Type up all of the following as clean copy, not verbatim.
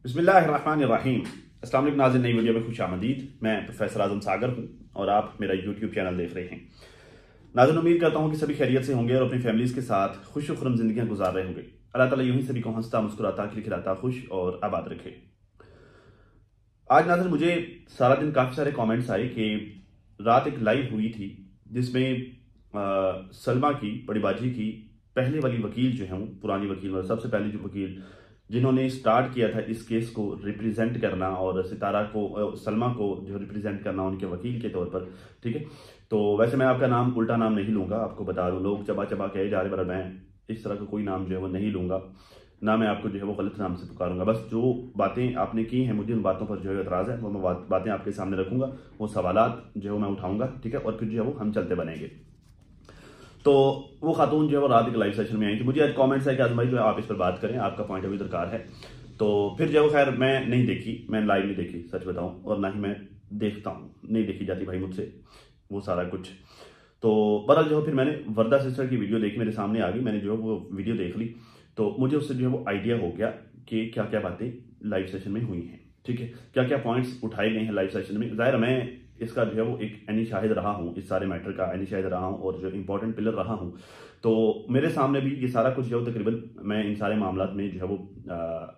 बिस्मिल्लाहिर्रहमानिर्रहीम। अस्सलाम वालेकुम नाज़रीन, नई वीडियो में खुश आमदीद। मैं प्रोफेसर आज़म सागर हूँ और आप मेरा यूट्यूब चैनल देख रहे हैं। नाज़रीन, उम्मीद करता हूँ कि सभी खैरियत से होंगे और अपनी फैमिलीज़ के साथ खुश खुरम जिंदगियाँ गुजार रहे होंगे। अल्लाह ताला यूं ही सभी को हंसता मुस्कुराता खिलखिलाता खुश और आबाद रखे। आज नाज़रीन मुझे सारा दिन काफ़ी सारे कॉमेंट्स आए कि रात एक लाइव हुई थी जिसमें सलमा की बड़ी बाजी की पहले वाली वकील जो है, पुरानी वकील मतलब सबसे पहले जो वकील जिन्होंने स्टार्ट किया था इस केस को रिप्रेजेंट करना और सितारा को, सलमा को जो रिप्रेजेंट करना उनके वकील के तौर पर, ठीक है। तो वैसे मैं आपका नाम उल्टा नाम नहीं लूंगा, आपको बता दूं, लोग चबा चबा कहे जा रहे, पर मैं इस तरह का कोई नाम जो है वो नहीं लूंगा, ना मैं आपको जो है वो गलत नाम से पुकारूंगा। बस जो बातें आपने की हैं, मुझे उन बातों पर जो है एतराज़ है, वो मैं बातें आपके सामने रखूंगा, वो सवालात जो है मैं उठाऊंगा, ठीक है, और फिर जो है वो हम चलते बनेंगे। तो वो खातून जो है वो रात एक लाइव सेशन में आई थी। मुझे आज कमेंट्स है कि आजम भाई जो है आप इस पर बात करें, आपका पॉइंट ऑफ व्यू दरकार है। तो फिर जो है वो खैर मैं नहीं देखी, मैं लाइव नहीं देखी सच बताऊं, और ना ही मैं देखता हूं, नहीं देखी जाती भाई मुझसे वो सारा कुछ। तो बहरहाल जो है फिर मैंने वर्दा सिस्टर की वीडियो देखी, मेरे सामने आ गई, मैंने जो है वो वीडियो देख ली। तो मुझे उससे जो है वो आइडिया हो गया कि क्या क्या बातें लाइव सेशन में हुई हैं, ठीक है, क्या क्या पॉइंट्स उठाए गए हैं लाइव सेशन में। ज़ाहिर मैं इसका जो है वो एक एनी शाहिद रहा हूँ, इस सारे मैटर का एनी शाहिद रहा हूँ और जो इंपॉर्टेंट पिलर रहा हूँ। तो मेरे सामने भी ये सारा कुछ जो है तकरीबन मैं इन सारे मामलात में जो है वो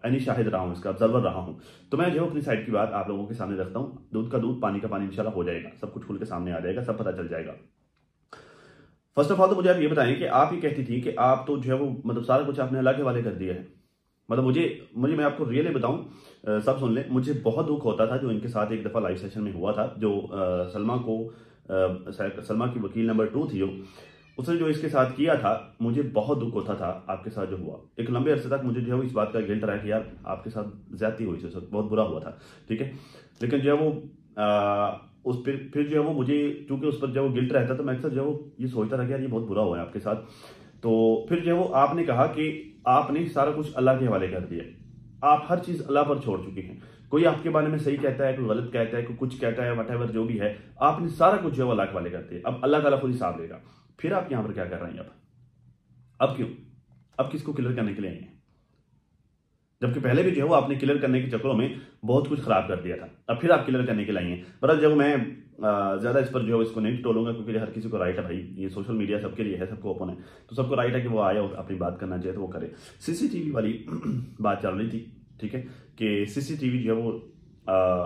एनी शाहिद रहा हूँ, इसका ऑब्जर्वर रहा हूँ। तो मैं जो है अपनी साइड की बात आप लोगों के सामने रखता हूँ। दूध का दूध पानी का पानी इंशाल्लाह हो जाएगा, सब कुछ खुल के सामने आ जाएगा, सब पता चल जाएगा। फर्स्ट ऑफ ऑल तो मुझे आप ये बताएं कि आप ये कहती थी कि आप तो जो है वो मतलब सारा कुछ आपने अल्लाह के हवाले कर दिया है। मतलब मुझे मुझे मैं आपको रियली बताऊं, सब सुन लें, मुझे बहुत दुख होता था जो इनके साथ एक दफ़ा लाइव सेशन में हुआ था, जो सलमा की वकील नंबर 2 थी, उसने जो इसके साथ किया था, मुझे बहुत दुख होता था आपके साथ जो हुआ। एक लंबे अरसे तक मुझे जो है वो इस बात का गिल्ट रहा कि यार आपके साथ ज्यादती हुई थी, बहुत बुरा हुआ था, ठीक है। लेकिन जो है वो उस फिर जो है वो मुझे चूंकि उस पर जो वो गिल्ट रहता, तो मैं अक्सर जो है वो ये सोचता था कि यार ये बहुत बुरा हुआ है आपके साथ। तो फिर जो है वो आपने कहा कि आपने सारा कुछ अल्लाह के हवाले कर दिया, आप हर चीज अल्लाह पर छोड़ चुके हैं। कोई आपके बारे में सही कहता है, कोई गलत कहता है, कोई कुछ कहता है, वट जो भी है, आपने सारा कुछ जो है अल्लाह के हवाले कर दिया। अब अल्लाह ताला खुद हिसाब लेगा। फिर आप यहां पर क्या कर रहे हैं? अब क्यों? अब किसको क्लियर करने के लिए आई हैं? जबकि पहले भी जो है वो आपने क्लियर करने के चक्करों में बहुत कुछ खराब कर दिया था, अब फिर आप क्लियर करने के लिए आई हैं। पर जब मैं ज्यादा इस पर जो है इसको नहीं टोलूंगा, क्योंकि हर किसी को राइट है भाई, ये सोशल मीडिया सबके लिए है, सबको ओपन है, तो सबको राइट है कि वो आए और अपनी बात करना चाहिए तो वो करे। सीसीटीवी वाली बात चल रही थी, ठीक है, कि सीसीटीवी जो है वो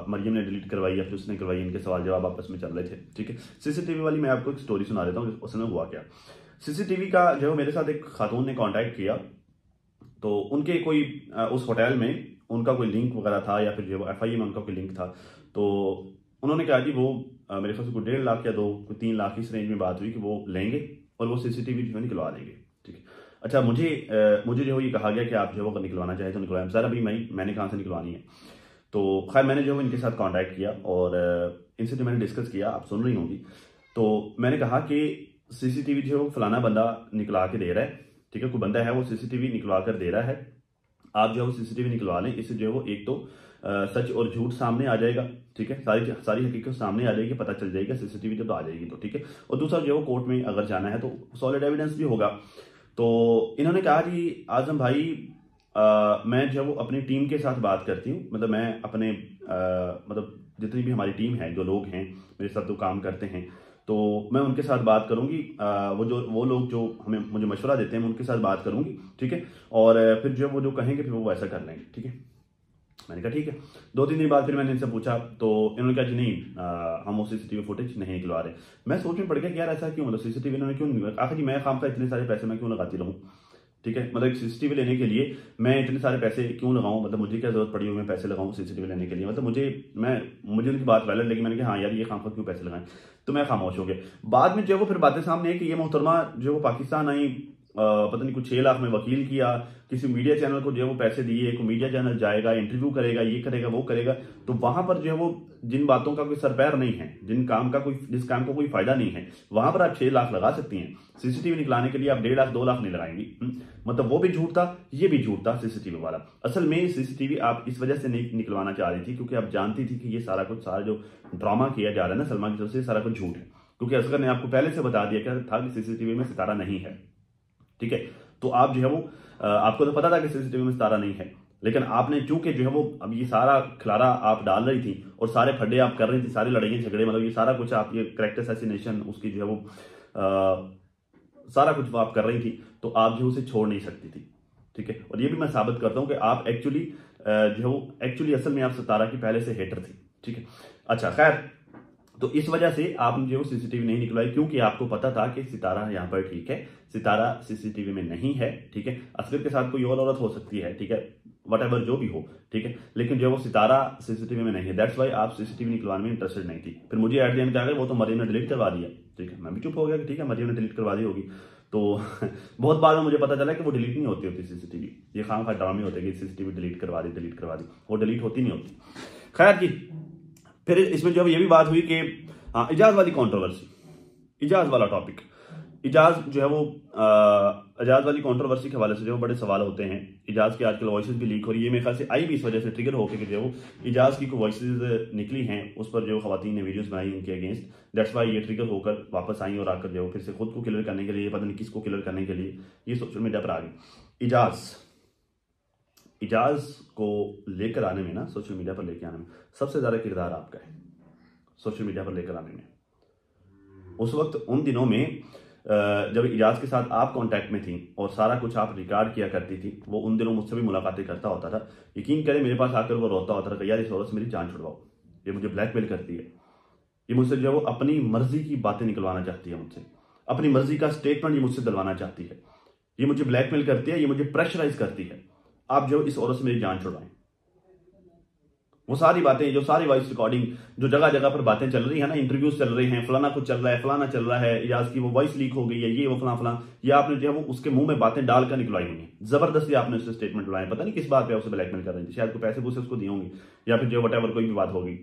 मरियम ने डिलीट करवाई या फिर उसने करवाई, इनके सवाल जवाब आपस में चल रहे थे, ठीक है। सीसीटीवी वाली मैं आपको एक स्टोरी सुना देता हूँ, उसमें हुआ क्या। सीसीटीवी का जो है मेरे साथ एक खातून ने कॉन्टैक्ट किया, तो उनके कोई उस होटल में उनका कोई लिंक वगैरह था, या फिर जो FIA में उनका कोई लिंक था। तो उन्होंने कहा जी वो मेरे ख्याल से कोई 1.5 लाख या 2 कोई 3 लाख इस रेंज में बात हुई कि वो लेंगे और वो सीसीटीवी जो है निकलवा देंगे, ठीक है। अच्छा, मुझे जो ये कहा गया कि आप जो वो निकलवाना चाहे तो निकलवाएं। सर अभी मैंने कहाँ से निकलवानी है? तो खैर मैंने जो इनके साथ कॉन्टैक्ट किया और इनसे जो मैंने डिस्कस किया, आप सुन रही होंगी। तो मैंने कहा कि सीसीटीवी जो है वो फलाना बंदा निकला के दे रहा है, ठीक है, कोई बंदा है वो सीसीटीवी निकलवा कर दे रहा है, आप जो है वो सीसीटीवी निकलवा लें। इससे जो है वो एक तो सच और झूठ सामने आ जाएगा, ठीक है, सारी हकीकत सामने आ जाएगी, पता चल जाएगा सीसीटीवी जब तो आ जाएगी तो, ठीक है। और दूसरा जो है वो कोर्ट में अगर जाना है तो सॉलिड एविडेंस भी होगा। तो इन्होंने कहा जी आजम भाई मैं जो है वो अपनी टीम के साथ बात करती हूँ, मतलब मैं अपने मतलब जितनी भी हमारी टीम है, जो लोग हैं मेरे साथ जो काम करते हैं, तो मैं उनके साथ बात करूंगी, वो लोग जो मुझे मशवरा देते हैं, मैं उनके साथ बात करूंगी, ठीक है। और फिर जो वो जो कहेंगे फिर वो वैसा कर लेंगे, ठीक है। मैंने कहा ठीक है। 2-3 दिन बाद फिर मैंने इनसे पूछा, तो इन्होंने कहा जी नहीं, हम वो सीसीटीवी फुटेज नहीं निकलवा रहे। मैं सोच में पड़ गया कि यार ऐसा क्यों, मतलब सीसीटीवी इन्होंने क्यों नहीं, आखिर जी मैं खाम का इतने सारे पैसे मैं क्यों लगाती रहूँ, ठीक है। मतलब एक सीसीटीवी लेने के लिए मैं इतने सारे पैसे क्यों लगाऊं, मतलब मुझे क्या जरूरत पड़ी हुई मैं पैसे लगाऊं सीसीटीवी लेने के लिए, मतलब मुझे उनकी बात वैलिड लगी, मैंने कहा हाँ यार ये खाम क्यों पैसे लगाएं। तो मैं खामोश हो गया। बाद में जो वो फिर बातें सामने आई कि ये मोहतरमा जो वो पाकिस्तान आई, पता नहीं कुछ 6 लाख में वकील किया, किसी मीडिया चैनल को जो है वो पैसे दिए, कोई मीडिया चैनल जाएगा इंटरव्यू करेगा, ये करेगा वो करेगा। तो वहां पर जो है वो जिन बातों का कोई सरपैर नहीं है, जिस काम को कोई फायदा नहीं है, वहां पर आप 6 लाख लगा सकती हैं। सीसीटीवी निकलाने के लिए आप 1.5 लाख 2 लाख नहीं लगाएंगी। मतलब वो भी झूठ था, ये भी झूठ था सीसीटीवी वाला। असल में सीसीटीवी आप इस वजह से नहीं निकलवाना चाह रही थी क्योंकि आप जानती थी कि ये सारा जो ड्रामा किया जा रहा है ना सलमा की तरफ से, सारा कुछ झूठ है, क्योंकि असगर ने आपको पहले से बता दिया था कि सीसीटीवी में सितारा नहीं है, ठीक है। तो आप जो है वो आपको तो पता था कि सीसीटीवी में सितारा नहीं है, लेकिन आपने चूंकि जो है वो अब ये सारा खिलारा आप डाल रही थी और सारे फड्डे आप कर रही थी, सारी लड़ाइयाँ झगड़े, मतलब ये सारा कुछ आप, ये कैरेक्टर असैसिनेशन उसकी जो है वो सारा कुछ वो आप कर रही थी, तो आप जो उसे छोड़ नहीं सकती थी, ठीक है। और ये भी मैं साबित करता हूं कि आप एक्चुअली जो एक्चुअली असल में आप सितारा की पहले से हेटर थी, ठीक है। अच्छा खैर, तो इस वजह से आपने जो सीसीटीवी नहीं निकलवाई, क्योंकि आपको पता था कि सितारा यहाँ पर, ठीक है, सितारा सीसीटीवी में नहीं है, ठीक है। असगर के साथ कोई और औरत हो सकती है, ठीक है, वट जो भी हो, ठीक है, लेकिन जो वो सितारा सीसीटीवी में नहीं है, दैट्स वाई आप सीसीटीवी निकलवाने में इंटरेस्टेड नहीं थी। फिर मुझे एट द एंड क्या, वो तो मरियम ने डिलीट करवा दिया, ठीक है, मैं भी चुप हो गया कि ठीक है मरियम ने डिलीट करवा दी होगी। तो बहुत बाद में मुझे पता चला कि वो डिलीट नहीं होती सीसीटीवी, ये खाम खा ड्रामे होते कि सीसीटीवी डिलीट करवा दी, वो डिलीट होती नहीं होती। खैर जी, फिर इसमें जो ये भी बात हुई कि हाँ, इजाज वाली कंट्रोवर्सी, इजाज वाला टॉपिक, इजाज जो है वो इजाज वाली कंट्रोवर्सी के हवाले से जो बड़े सवाल होते हैं। इजाज की आजकल वॉइसेस भी लीक हो रही है, मेरे ख्याल से आई भी इस वजह से ट्रिगर होकर कि जो वो इजाज की वॉइसेस निकली हैं, उस पर जो खवातीन ने वीडियोस बनाई उनके अगेंस्ट, दैट्स वाई ये ट्रिगर होकर वापस आई और आकर जो फिर से खुद को क्लियर करने के लिए, पता नहीं किसको क्लियर करने के लिए ये सोशल मीडिया पर आ गई। इजाज को लेकर आने में ना, सोशल मीडिया पर लेकर आने में सबसे ज्यादा किरदार आपका है, सोशल मीडिया पर लेकर आने में। उस वक्त उन दिनों में जब इजाज के साथ आप कांटेक्ट में थी और सारा कुछ आप रिकॉर्ड किया करती थी, वो उन दिनों मुझसे भी मुलाकातें करता होता था। यकीन करें मेरे पास आकर वो रोता होता था कि यार इस औरत से मेरी जान छुड़वाओ, ये मुझे ब्लैकमेल करती है, ये मुझसे जो है वो अपनी मर्जी की बातें निकलवाना चाहती है, मुझसे अपनी मर्जी का स्टेटमेंट ये मुझसे दिलवाना चाहती है, ये मुझे ब्लैकमेल करती है, ये मुझे प्रेशराइज करती है, आप जो इस औरत से मेरी जान छुड़वाएं। वो सारी बातें, जो सारी वॉइस रिकॉर्डिंग, जो जगह जगह पर बातें चल रही है ना, इंटरव्यूज चल रहे हैं, फलाना कुछ चल रहा है, फलाना चल रहा है, इजाज की वो वॉइस लीक हो गई है, ये वो फलाना फलाना, ये आपने जो है वो उसके मुंह में बातें डालकर निकलवाई हुई है, जबरदस्ती आपने उससे स्टेटमेंट लगाए, पता नहीं किस बात पे उसे ब्लैकमेल कर रही थी, शायद को पैसे पूसे उसको दिए होंगे, या फिर जो वट कोई भी बात होगी,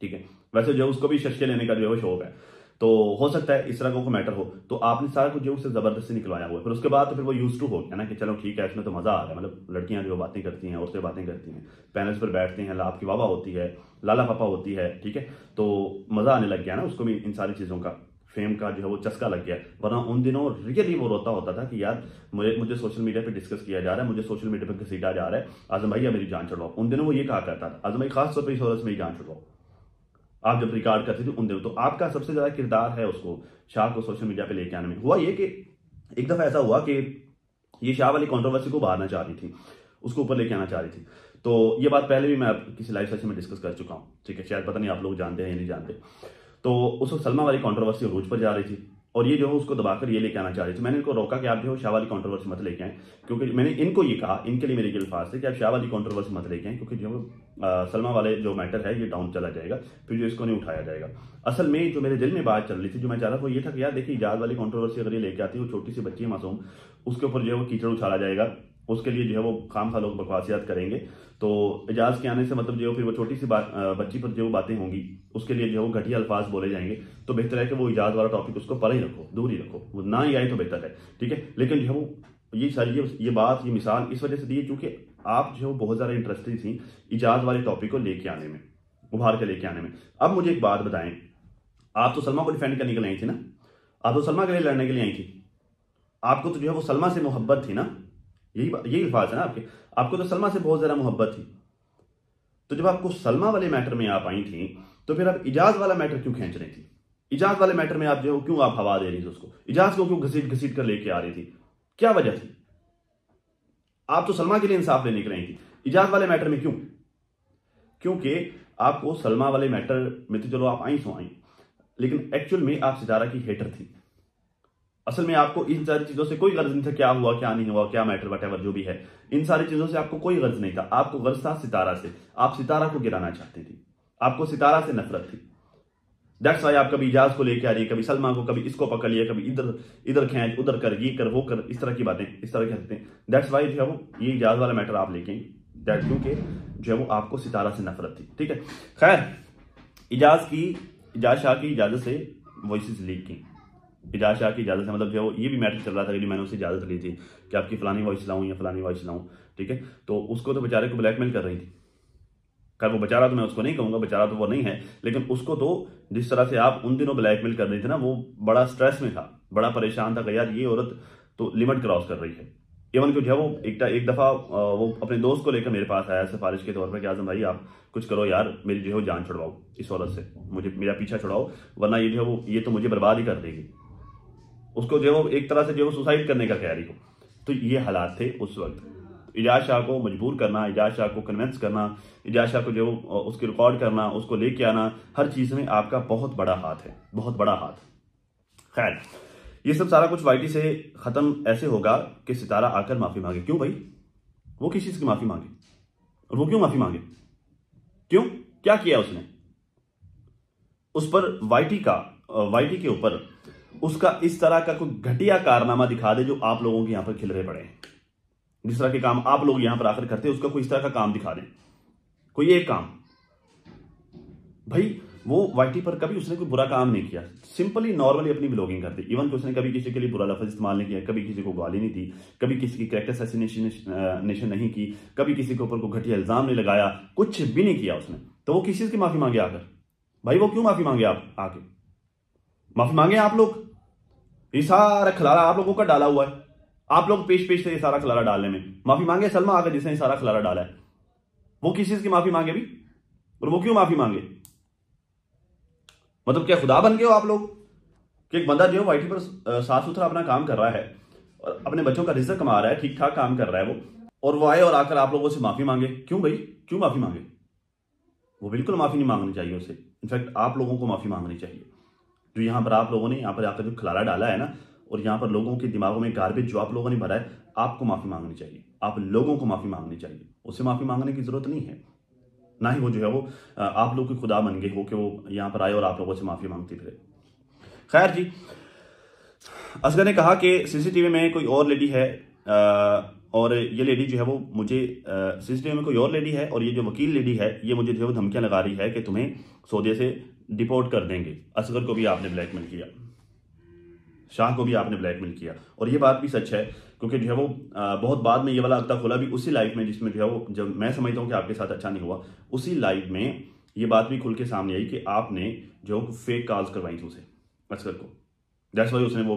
ठीक है। वैसे जो उसको भी शशके लेने का जो है शौक है, तो हो सकता है इस तरह का कोई मैटर हो, तो आपने सारा कुछ जो उससे जबरदस्ती निकलवाया हुआ है। फिर उसके बाद तो फिर वो यूज टू हो गया ना कि चलो ठीक है, इसमें तो मजा आ रहा है, मतलब लड़कियां जो बातें करती हैं, औरतें बातें करती हैं, पैनल्स पर बैठते हैं, आपकी वाह होती है, लाला पापा होती है, ठीक है, तो मजा आने लग गया ना उसको भी, इन सारी चीजों का फेम का जो है वो चस्का लग गया। वरना उन दिनों रियली वो रोता होता था कि यार मुझे सोशल मीडिया पे डिस्कस किया जा रहा है, मुझे सोशल मीडिया पे घसीटा जा रहा है, आजम भाई मेरी जान छुड़वाओ। उन दिनों वो ये कहा करता था, आजम भाई खास तौर पर इस औरत से मेरी जान छुड़वाओ, आप जब रिकॉर्ड करते थे उन दिनों। तो आपका सबसे ज्यादा किरदार है उसको, शाह को सोशल मीडिया पे लेके आने में। हुआ ये कि एक दफा ऐसा हुआ कि ये शाह वाली कंट्रोवर्सी को बाहर ना चाह रही थी, उसको ऊपर लेके आना चाह रही थी। तो ये बात पहले भी मैं किसी लाइव सेशन में डिस्कस कर चुका हूं, ठीक है, शायद पता नहीं आप लोग जानते हैं या नहीं जानते। तो उस वक्त सलमा वाली कंट्रोवर्सी अरूज पर जा रही थी और ये जो है उसको दबाकर ये लेके आना चाह रही थी। मैंने इनको रोका कि आप जो है शाह वाली कंट्रोवर्सी मत लेके आए, क्योंकि मैंने इनको ये कहा, इनके लिए मेरे ये अल्फाज थे कि आप शाह वाली कंट्रोवर्सी मत लेके आए, क्योंकि जो सलमा वाले जो मैटर है ये डाउन चला जाएगा, फिर जो इसको नहीं उठाया जाएगा। असल में जो मेरे दिल में बात चल रही थी, जो मैं चाह रहा था वो ये था कि यार देखिए, इजाज वाली कंट्रोवर्सी अगर ये लेके आती है, वो छोटी सी बच्ची है मासूम, उसके ऊपर जो है वो कीचड़ उछाला जाएगा, उसके लिए जो है वो खाम खा लोग बकवासियात करेंगे। तो इजाज के आने से मतलब जो फिर वो छोटी सी बच्ची पर जो बातें होंगी, उसके लिए जो घटिया अल्फाज बोले जाएंगे, तो बेहतर है कि वो इजाज वाला टॉपिक उसको पर ही रखो, दूर ही रखो, वो ना ही आए तो बेहतर है, ठीक है। लेकिन जो है वो ये सारी ये बात, ये मिसाल इस वजह से दी क्योंकि आप जो है बहुत ज़्यादा इंटरेस्टेड थी इजाज वाले टॉपिक को लेके आने में, उभार के लेके आने में। अब मुझे एक बात बताएं, आप तो सलमा को डिफेंड करने के लिए आई थी ना, आप तो सलमा के लिए लड़ने के लिए आई थी, आपको तो जो है वो सलमा से मोहब्बत थी ना, यही अल्फाज है ना आपको तो सलमा से बहुत ज्यादा मोहब्बत थी। तो जब आपको सलमा वाले मैटर में आप आई थी, तो फिर आप इजाज वाला मैटर क्यों खींच रही थी? इजाज वाले मैटर में आप जो क्यों आप हवा दे रही थी उसको, इजाज को क्यों घसीट घसीट कर लेके आ रही थी, क्या वजह थी? आप तो सलमा के लिए इंसाफ लेने के लिए आई थी, इजाज वाले मैटर में क्यों? क्योंकि आपको सलमा वाले मैटर में तो चलो आप आई सो आई, लेकिन एक्चुअल में आप सितारा की हेटर थी। असल में आपको इन सारी चीजों से कोई गर्ज नहीं था, क्या हुआ क्या नहीं हुआ, क्या मैटर वटेवर जो भी है, इन सारी चीजों से आपको कोई गर्ज नहीं था। आपको गर्ज था सितारा से, आप सितारा को गिराना चाहती थी, आपको सितारा से नफरत थी। दैट्स वाई आप कभी इजाज को लेके आ रही है, कभी सलमा को, कभी इसको पकड़ लिया, कभी इधर खींच, उधर कर, ये कर, वो कर, इस तरह की बातें इस तरह कहते हैं। दैट्स वाई जो है वो ये इजाज वाला मैटर आप लेके दैट, क्योंकि जो है वो आपको सितारा से नफरत थी, ठीक है। खैर, इजाज शाह की इजाजत से वॉइसेस लीक की, इजाज शाह की इजाजत से, मतलब जो ये भी मैटर चल रहा था कि मैंने उससे इजाजत ली थी कि आपकी फलानी वॉइस लाऊं या फलानी वॉइस लाऊं, ठीक है। तो उसको तो बेचारे को ब्लैकमेल कर रही थी। खैर वो बेचारा तो मैं उसको नहीं कहूंगा, बेचारा तो वो नहीं है, लेकिन उसको तो जिस तरह से आप उन दिनों ब्लैकमेल कर रही थी ना, वो बड़ा स्ट्रेस में था, बड़ा परेशान था कि यार ये औरत तो लिमिट क्रॉस कर रही है, इवन कि जो है वो एक दफ़ा वो अपने दोस्त को लेकर मेरे पास आया सिफारिश के तौर पर कि आजम भाई आप कुछ करो यार, मेरी जो है वो जान छुड़वाओ इस औरत से, मुझे मेरा पीछा छुड़ाओ, वरना ये जो है वो ये तो मुझे बर्बाद ही कर देगी। उसको जो है वो एक तरह से जो है वो सुसाइड करने का तैयारी हो। तो ये हालात थे उस वक्त। इजाज शाह को मजबूर करना, इजाज शाह को कन्विंस करना, इजाज शाह को जो उसकी रिकॉर्ड करना, उसको लेके आना, हर चीज़ में आपका बहुत बड़ा हाथ है, बहुत बड़ा हाथ। खैर, ये सब सारा कुछ वाईटी से खत्म ऐसे होगा कि सितारा आकर माफी मांगे। क्यों भाई? वो किस चीज की माफी मांगे? और वो क्यों माफी मांगे? क्यों? क्या किया उसने? उस पर वाईटी के ऊपर उसका इस तरह का कोई घटिया कारनामा दिखा दे जो आप लोगों के यहां पर खिलरे पड़े हैं। जिस तरह के काम आप लोग यहां पर आकर करते हैं, उसका कोई इस तरह का काम दिखा दें, कोई एक काम। भाई वो वाईटी पर कभी उसने कोई बुरा काम नहीं किया, सिंपली नॉर्मली अपनी ब्लॉगिंग करती। इवन कि उसने कभी किसी के लिए बुरा लफ्ज इस्तेमाल नहीं किया, कभी किसी को गाली नहीं दी, कभी किसी की कैरेक्टर असैसिनेशन नहीं की, कभी किसी के ऊपर कोई घटिया इल्जाम नहीं लगाया, कुछ भी नहीं किया उसने। तो वो किस चीज की माफी मांगे आकर? भाई वो क्यों माफी मांगे? आप आके माफी मांगे आप लोग। ये सारा खलारा आप लोगों का डाला हुआ है, आप लोग पेश थे ये सारा खलारा डालने में। माफी मांगे सलमा आकर जिसने ये सारा खलारा डाला है, वो किस चीज की माफी मांगे भी? और वो क्यों माफी मांगे? मतलब क्या खुदा बन गए हो आप लोग कि एक बंदा जो है वाईटी पर साफ सुथरा अपना काम कर रहा है और अपने बच्चों का रिजल्ट कमा रहा है, ठीक ठाक काम कर रहा है वो, और वो आए और आकर आप लोगों से माफी मांगे? क्यों भाई, क्यों माफी मांगे? वो बिल्कुल माफी नहीं मांगनी चाहिए उसे। इनफैक्ट आप लोगों को माफी मांगनी चाहिए। जो यहां पर आप लोगों ने यहां पर आकर जो खलारा डाला है ना, और यहां पर लोगों के दिमागों में गार्बेज जो आप लोगों ने भरा है, आपको माफी मांगनी चाहिए। आप लोगों को माफी मांगनी चाहिए, उसे माफी मांगने की जरूरत नहीं है। ना ही वो जो है वो आप लोग के खुदा बन गए हो कि वो यहां पर आए और आप लोगों से माफी मांगती फिरे। खैर जी, असगर ने कहा कि सीसीटीवी में कोई और लेडी है, और ये लेडी जो है वो मुझे सीसीटीवी में कोई और लेडी है, और ये जो वकील लेडी है ये मुझे जो है वो धमकियां लगा रही है कि तुम्हें सऊदी से डिपोर्ट कर देंगे। असगर को भी आपने ब्लैकमेल किया, शाह को भी आपने ब्लैकमेल किया। और ये बात भी सच है, क्योंकि जो है वो बहुत बाद में ये वाला अक्ता खुला भी उसी लाइव में जिसमें जो है वो, जब मैं समझता हूँ कि आपके साथ अच्छा नहीं हुआ, उसी लाइव में ये बात भी खुल के सामने आई कि आपने जो फेक कॉल्स करवाई थी उसे, असगर को। दैट्स वाई उसने वो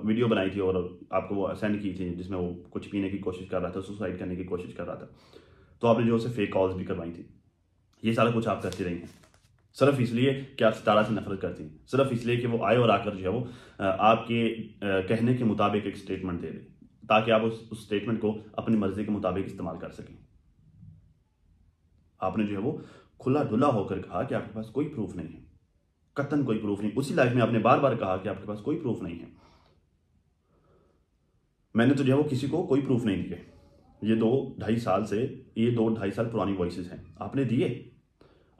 वीडियो बनाई थी और आपको वो सेंड की थी, जिसमें वो कुछ पीने की कोशिश कर रहा था, सुसाइड करने की कोशिश कर रहा था। तो आपने जो उसे फेक कॉल्स भी करवाई थी। ये सारा कुछ आप करती रही हैं सिर्फ इसलिए कि आप सितारा से नफरत करती हैं, सिर्फ इसलिए कि वो आए और आकर जो है वो आपके कहने के मुताबिक एक स्टेटमेंट दे दे, ताकि आप उस स्टेटमेंट को अपनी मर्जी के मुताबिक इस्तेमाल कर सकें। आपने जो है वो खुला डुला होकर कहा कि आपके पास कोई प्रूफ नहीं है, कतन कोई प्रूफ नहीं। उसी लाइफ में आपने बार बार कहा कि आपके पास कोई प्रूफ नहीं है। मैंने तो जो है वो किसी को कोई प्रूफ नहीं दिए। ये 2-2.5 साल पुरानी वॉइसेस हैं, आपने दिए,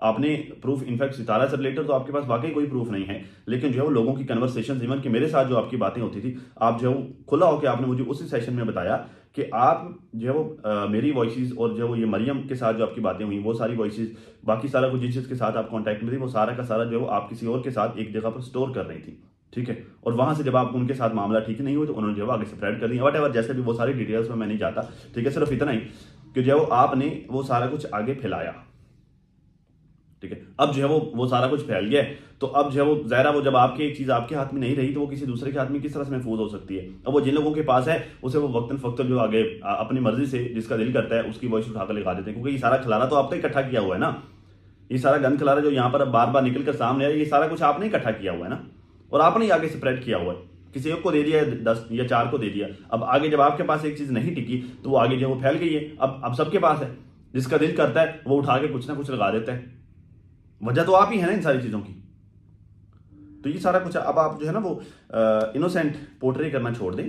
आपने प्रूफ। इनफैक्ट सितारा से रिलेटेड तो आपके पास वाकई कोई प्रूफ नहीं है, लेकिन जो है वो लोगों की कन्वर्सेशन, इवन कि मेरे साथ जो आपकी बातें होती थी, आप जो है वो खुला होकर आपने मुझे उसी सेशन में बताया कि आप जो है वो मेरी वॉइसेस और जो है वो ये मरियम के साथ जो आपकी बातें हुई, वो सारी वॉइसेस, बाकी सारा कुछ जिस के साथ आप कॉन्टैक्ट में थी, वो सारा का सारा जो है वो आप किसी और के साथ एक जगह पर स्टोर कर रही थी, ठीक है। और वहां से जब आप उनके साथ मामला ठीक नहीं हुआ तो उन्होंने जो है आगे स्प्रेड कर दिया, वट जैसे भी, वो सारी डिटेल्स में मैं नहीं जाता, ठीक है। सिर्फ इतना ही कि जो है वो आपने वो सारा कुछ आगे फैलाया, ठीक है। अब जो है वो सारा कुछ फैल गया है, तो अब जो है वो ज़ाहिर है वो जब आपकी एक चीज़ आपके हाथ में नहीं रही तो वो किसी दूसरे के हाथ में किस तरह से महफूज हो सकती है। अब वो जिन लोगों के पास है उसे वो वक्तन फक्तन जो आगे अपनी मर्जी से जिसका दिल करता है उसकी वॉइस उठाकर लगा देते हैं, क्योंकि ये सारा खिलारा तो आपने इकट्ठा किया हुआ है ना। ये सारा गंद खिलारा जो यहाँ पर बार बार निकल कर सामने आया, ये सारा कुछ आपने इकट्ठा किया हुआ है ना, और आपने आगे स्प्रेड किया हुआ है। किसी एक को दे दिया, 10 या 4 को दे दिया। अब आगे जब आपके पास एक चीज़ नहीं टिकी तो वो आगे जो वो फैल गई है। अब सबके पास है, जिसका दिल करता है वो उठा के कुछ ना कुछ लगा देता है। वजह तो आप ही है ना इन सारी चीज़ों की। तो ये सारा कुछ अब आप जो है ना वो इनोसेंट पोर्ट्रे करना छोड़ दें।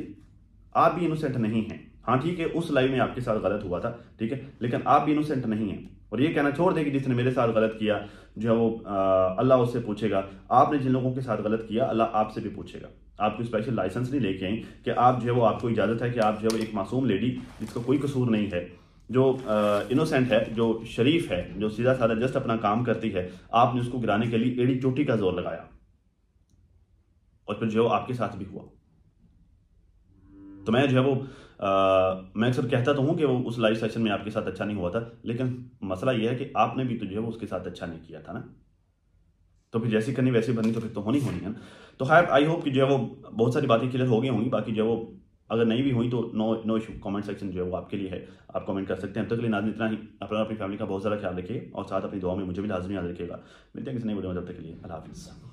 आप भी इनोसेंट नहीं हैं। हाँ ठीक है, उस लाइव में आपके साथ गलत हुआ था, ठीक है, लेकिन आप भी इनोसेंट नहीं हैं। और ये कहना छोड़ दें कि जिसने मेरे साथ गलत किया जो है वो अल्लाह उससे पूछेगा। आपने जिन लोगों के साथ गलत किया अल्लाह आपसे भी पूछेगा। आपको स्पेशल लाइसेंस नहीं लेके आई कि आप जो है वो, आपको इजाज़त है कि आप जो है वो एक मासूम लेडी जिसका कोई कसूर नहीं है, जो इनोसेंट है, जो शरीफ है, जो सीधा साधा जस्ट अपना काम करती है, आपने उसको गिराने के लिए एड़ी चोटी का जोर लगाया। और फिर जो आपके साथ भी हुआ। तो मैं जो है वो मैं अक्सर कहता तो हूं कि वो उस लाइव सेशन में आपके साथ अच्छा नहीं हुआ था, लेकिन मसला यह है कि आपने भी तो जो है वो उसके साथ अच्छा नहीं किया था ना। तो फिर जैसी करनी वैसी बननी तो फिर तो होनी है ना। तो खैर आई होप कि जो है वो बहुत सारी बातें क्लियर हो गई होंगी। बाकी जो है वो अगर नहीं भी हुई तो नो इशू, कमेंट सेक्शन जो है वो आपके लिए है, आप कमेंट कर सकते हैं। तब तक के लिए नाज़रीन इतना ही। अपनी फैमिली का बहुत ज़्यादा ख्याल रखिए और साथ अपनी दुआ में मुझे भी लाजमी याद रखिएगा। मिलते हैं किसी नई वीडियो में, तब तक के लिए अल्लाह हाफिज़।